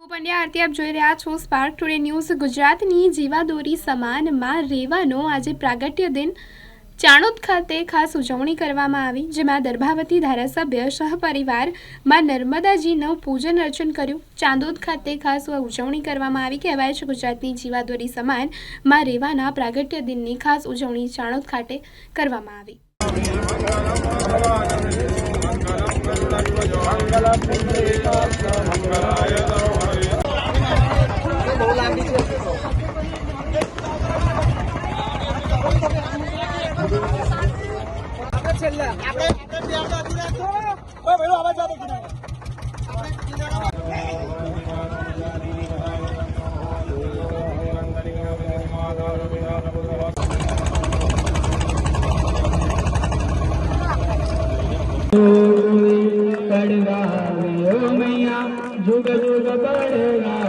હું પંડ્યા આરતી આપ જોઈ રહ્યા છો સ્પાર્ક ટુડે ન્યૂઝ। ગુજરાતની જીવાદોરી સમાનમાં રેવાનો આજે પ્રાગટ્ય દિન ચાણોદ ખાતે ખાસ ઉજવણી કરવામાં આવી, જેમાં દર્ભાવતી ધારાસભ્ય સહપરિવાર માં નર્મદાજીનું પૂજન અર્ચન કર્યું। ચાંદોદ ખાતે ખાસ ઉજવણી કરવામાં આવી। કહેવાય છે ગુજરાતની જીવાદોરી સમાનમાં રેવાના પ્રાગટ્ય દિનની ખાસ ઉજવણી ચાણોદ ખાતે કરવામાં આવી। जुग जुग बढ़ेगा।